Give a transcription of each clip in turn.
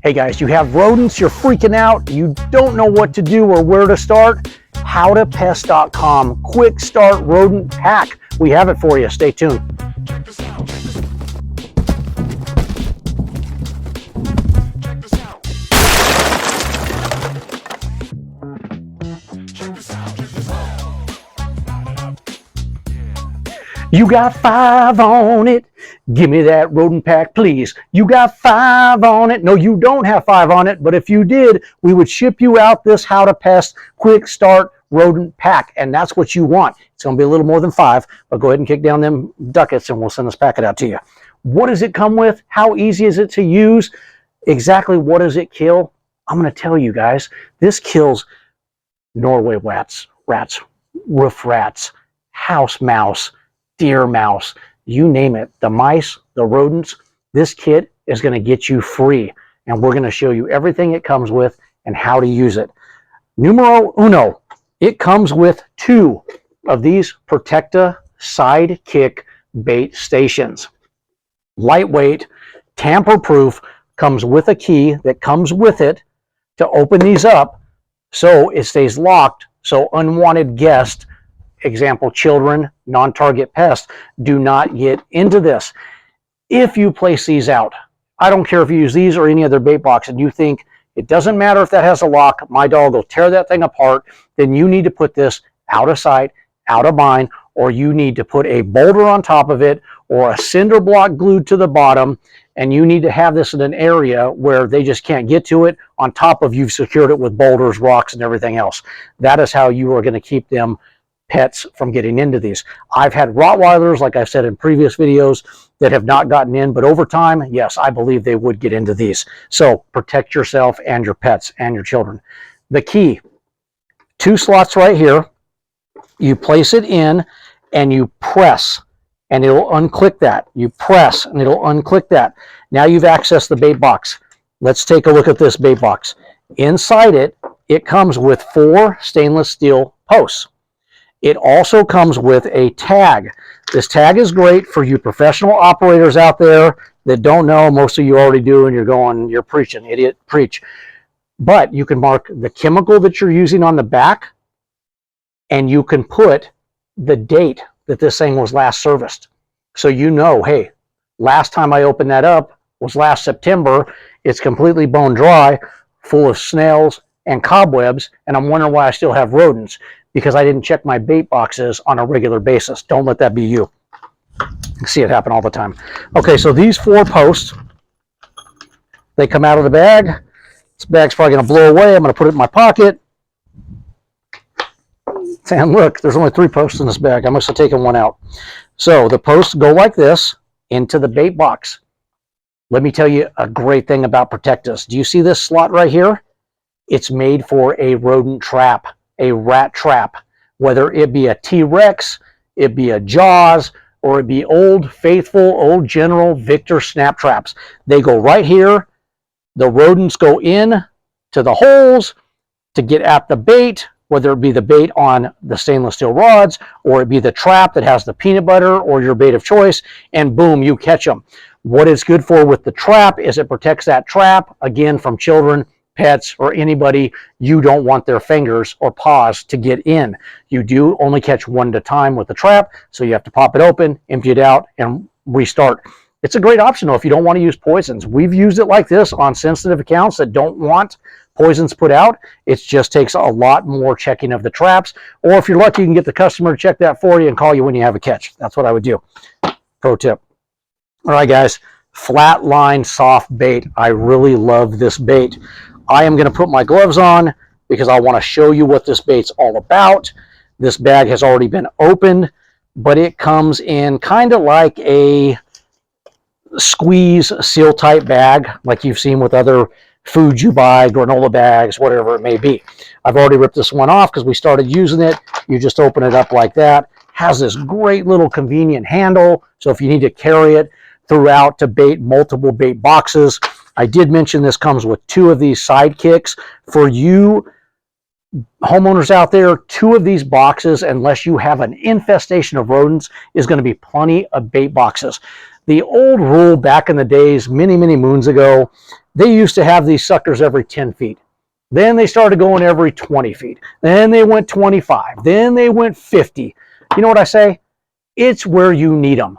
Hey guys, you have rodents, you're freaking out, you don't know what to do or where to start? Howtopest.com, quick start rodent pack. We have it for you. Stay tuned. You got 5 on it. Give me that rodent pack, please. You got 5 on it. No, you don't have 5 on it, but if you did, we would ship you out this How to Pest Quick Start Rodent Pack, and that's what you want. It's going to be a little more than 5, but go ahead and kick down them ducats and we'll send this packet out to you. What does it come with? How easy is it to use? Exactly what does it kill? I'm going to tell you guys. This kills Norway rats, roof rats, house mouse, deer mouse, you name it, the mice, the rodents. This kit is going to get you free, and we're going to show you everything it comes with and how to use it. Numero uno, it comes with 2 of these Protecta Sidekick bait stations. Lightweight, tamper-proof, comes with a key that comes with it to open these up so it stays locked, so unwanted guests, example children, non-target pests, do not get into this. If you place these out, I don't care if you use these or any other bait box and you think it doesn't matter if that has a lock, my dog will tear that thing apart, then you need to put this out of sight, out of mind, or you need to put a boulder on top of it or a cinder block glued to the bottom, and you need to have this in an area where they just can't get to it, on top of you've secured it with boulders, rocks, and everything else. That is how you are going to keep them pets from getting into these. I've had Rottweilers, like I've said in previous videos, that have not gotten in, but over time, yes, I believe they would get into these. So protect yourself and your pets and your children. The key, 2 slots right here. You place it in and you press and it'll unclick that. You press and it'll unclick that. Now you've accessed the bait box. Let's take a look at this bait box. Inside it, it comes with 4 stainless steel posts. It also comes with a tag. This tag is great for you professional operators out there that don't know. Most of you already do, and you're preaching, idiot, preach. But you can mark the chemical that you're using on the back, and you can put the date that this thing was last serviced. So you know, hey, last time I opened that up was last September. It's completely bone dry, full of snails and cobwebs, and I'm wondering why I still have rodents, because I didn't check my bait boxes on a regular basis. Don't let that be you. I see it happen all the time. Okay, so these 4 posts, they come out of the bag. This bag's probably going to blow away. I'm going to put it in my pocket. And look, there's only 3 posts in this bag. I must have taken one out. So the posts go like this into the bait box. Let me tell you a great thing about Protectus. Do you see this slot right here? It's made for a rodent trap, a rat trap, whether it be a T-Rex, it be a Jaws, or it be old faithful, old General Victor snap traps. They go right here. The rodents go in to the holes to get at the bait, whether it be the bait on the stainless steel rods, or it be the trap that has the peanut butter or your bait of choice, and boom, you catch them. What it's good for with the trap is it protects that trap, again, from children, pets, or anybody you don't want their fingers or paws to get in. You do only catch one at a time with the trap, so you have to pop it open, empty it out, and restart. It's a great option though if you don't want to use poisons. We've used it like this on sensitive accounts that don't want poisons put out. It just takes a lot more checking of the traps, or if you're lucky, you can get the customer to check that for you and call you when you have a catch. That's what I would do. Pro tip. All right, guys, flat line soft bait. I really love this bait. I am going to put my gloves on because I want to show you what this bait's all about. This bag has already been opened, but it comes in kind of like a squeeze seal type bag like you've seen with other foods you buy, granola bags, whatever it may be. I've already ripped this one off because we started using it. You just open it up like that. Has this great little convenient handle, so if you need to carry it throughout to bait multiple bait boxes. I did mention this comes with 2 of these sidekicks. For you homeowners out there, 2 of these boxes, unless you have an infestation of rodents, is going to be plenty of bait boxes. The old rule back in the days, many, many moons ago, They used to have these suckers every 10 feet. Then they started going every 20 feet. Then they went 25. Then they went 50. You know what I say? It's where you need them.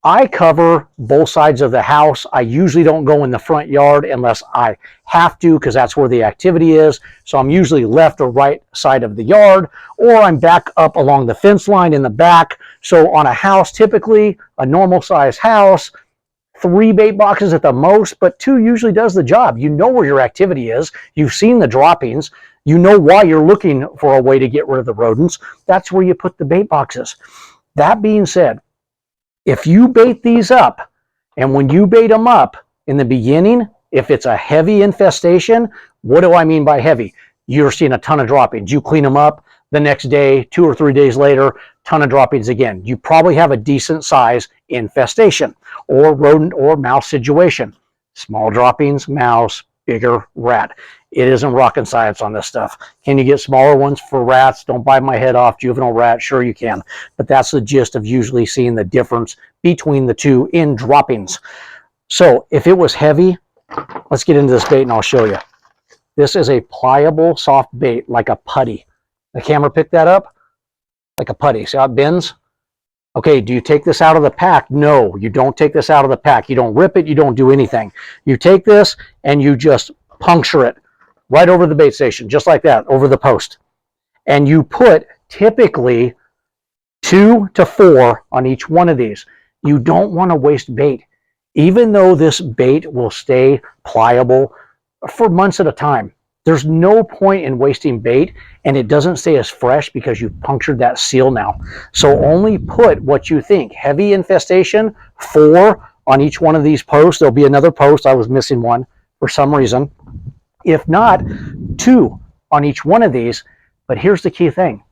I cover both sides of the house. I usually don't go in the front yard unless I have to, because that's where the activity is. So I'm usually left or right side of the yard, or I'm back up along the fence line in the back. So on a house, typically a normal size house, 3 bait boxes at the most, but 2 usually does the job. You know where your activity is. You've seen the droppings. You know why you're looking for a way to get rid of the rodents. That's where you put the bait boxes. That being said, if you bait these up, and when you bait them up in the beginning, if it's a heavy infestation, what do I mean by heavy? You're seeing a ton of droppings. You clean them up the next day, 2 or 3 days later, ton of droppings again. You probably have a decent size infestation or rodent or mouse situation. Small droppings, mouse, bigger rat. It isn't rocket science on this stuff. Can you get smaller ones for rats? Don't bite my head off, juvenile rat. Sure you can. But that's the gist of usually seeing the difference between the two in droppings. So if it was heavy, let's get into this bait and I'll show you. This is a pliable, soft bait like a putty. The camera picked that up? Like a putty. See how it bends? Okay, do you take this out of the pack? No, you don't take this out of the pack. You don't rip it. You don't do anything. You take this and you just puncture it right over the bait station, just like that, over the post. And you put typically 2 to 4 on each one of these. You don't want to waste bait. Even though this bait will stay pliable for months at a time, there's no point in wasting bait, and it doesn't stay as fresh because you've punctured that seal now. So only put what you think. Heavy infestation, 4 on each one of these posts. There'll be another post. I was missing one for some reason. If not, 2 on each one of these. But here's the key thing.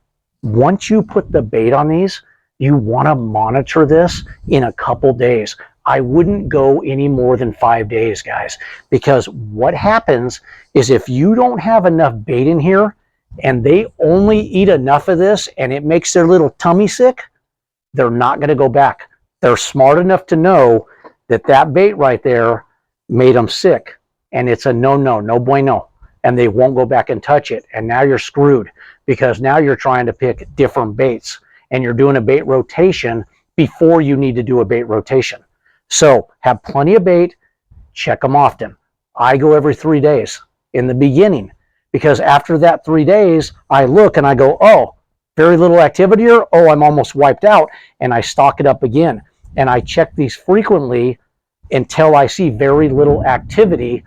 Once you put the bait on these, you want to monitor this in a couple days. I wouldn't go any more than 5 days, guys, because what happens is if you don't have enough bait in here and they only eat enough of this and it makes their little tummy sick, they're not going to go back. They're smart enough to know that that bait right there made them sick. And it's a no, no bueno. And they won't go back and touch it. And now you're screwed because now you're trying to pick different baits and you're doing a bait rotation before you need to do a bait rotation. So have plenty of bait, check them often. I go every 3 days in the beginning because after that 3 days, I look and I go, oh, very little activity here. Oh, I'm almost wiped out. And I stock it up again. And I check these frequently until I see very little activity.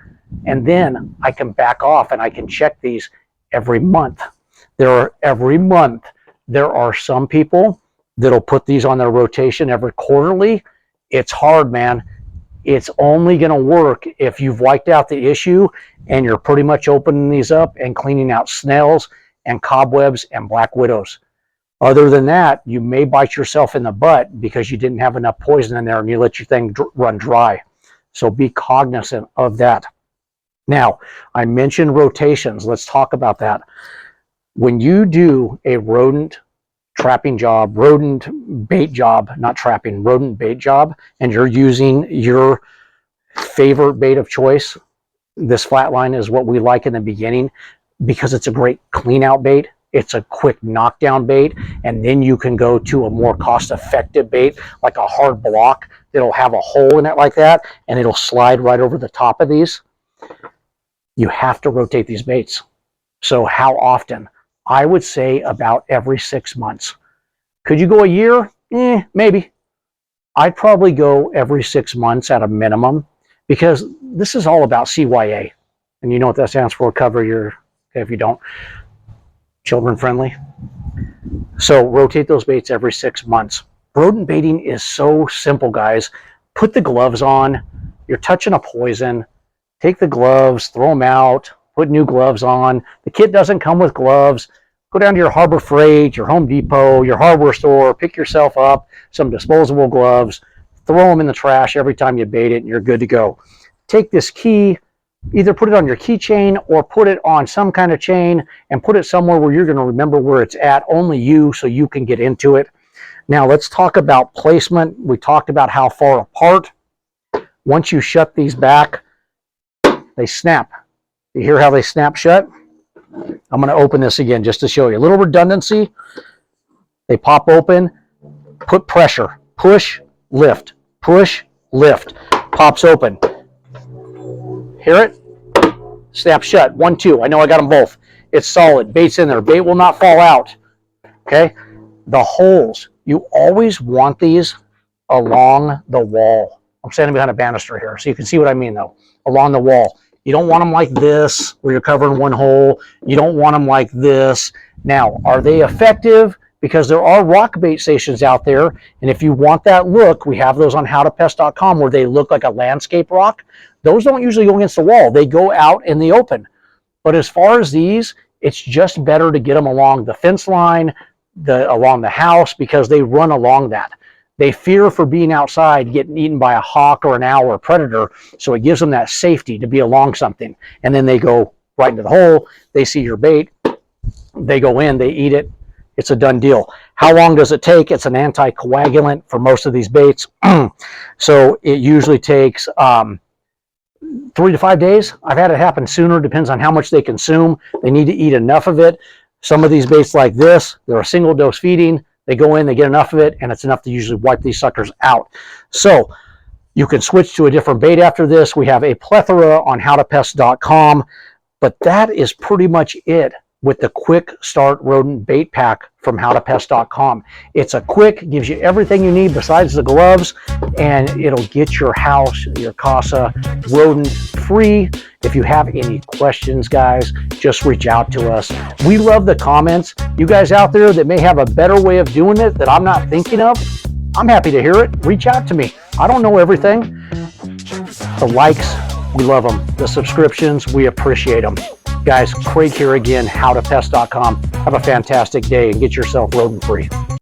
And then I can back off and I can check these every month. Every month, there are some people that'll put these on their rotation every quarterly. It's hard, man. It's only going to work if you've wiped out the issue and you're pretty much opening these up and cleaning out snails and cobwebs and black widows. Other than that, you may bite yourself in the butt because you didn't have enough poison in there and you let your thing run dry. So be cognizant of that. Now, I mentioned rotations. Let's talk about that. When you do a rodent trapping job, rodent bait job, not trapping, rodent bait job, and you're using your favorite bait of choice, this flatline is what we like in the beginning because it's a great clean out bait. It's a quick knockdown bait, and then you can go to a more cost-effective bait like a hard block that'll have a hole in it like that, and it'll slide right over the top of these. You have to rotate these baits. So how often? I would say about every 6 months. Could you go a year? Maybe. I'd probably go every 6 months at a minimum because this is all about CYA. And you know what that stands for? Cover your, if you don't, children friendly. So rotate those baits every 6 months. Rodent baiting is so simple, guys. Put the gloves on. You're touching a poison. Take the gloves, throw them out, put new gloves on. The kit doesn't come with gloves. Go down to your Harbor Freight, your Home Depot, your hardware store, pick yourself up some disposable gloves, throw them in the trash every time you bait it, and you're good to go. Take this key, either put it on your keychain or put it on some kind of chain and put it somewhere where you're going to remember where it's at, only you, so you can get into it. Now let's talk about placement. We talked about how far apart. Once you shut these back, they snap. You hear how they snap shut? I'm going to open this again just to show you. A little redundancy. They pop open, put pressure, push, lift, push, lift, pops open. Hear it? Snap shut. 1, 2. I know I got them both. It's solid. Bait's in there. Bait will not fall out. Okay? The holes. You always want these along the wall. I'm standing behind a banister here, so you can see what I mean, though. Along the wall. You don't want them like this, where you're covering one hole. You don't want them like this. Now, are they effective? Because there are rock bait stations out there, and if you want that look, we have those on howtopest.com where they look like a landscape rock. Those don't usually go against the wall. They go out in the open. But as far as these, it's just better to get them along the fence line, along the house, because they run along that. They fear for being outside, getting eaten by a hawk or an owl or a predator, so it gives them that safety to be along something. And then they go right into the hole, they see your bait, they go in, they eat it, it's a done deal. How long does it take? It's an anticoagulant for most of these baits. So it usually takes 3 to 5 days. I've had it happen sooner, depends on how much they consume. They need to eat enough of it. Some of these baits like this, they're a single dose feeding. They go in, they get enough of it, and it's enough to usually wipe these suckers out. So you can switch to a different bait after this. We have a plethora on howtopest.com, but that is pretty much it with the Quick Start Rodent Bait Pack from howtopest.com. It's a quick, gives you everything you need besides the gloves, and it'll get your house, your casa, rodent free. If you have any questions, guys, just reach out to us. We love the comments. You guys out there that may have a better way of doing it that I'm not thinking of, I'm happy to hear it. Reach out to me. I don't know everything. The likes, we love them. The subscriptions, we appreciate them. Guys, Craig here again, howtopest.com. Have a fantastic day and get yourself rodent free.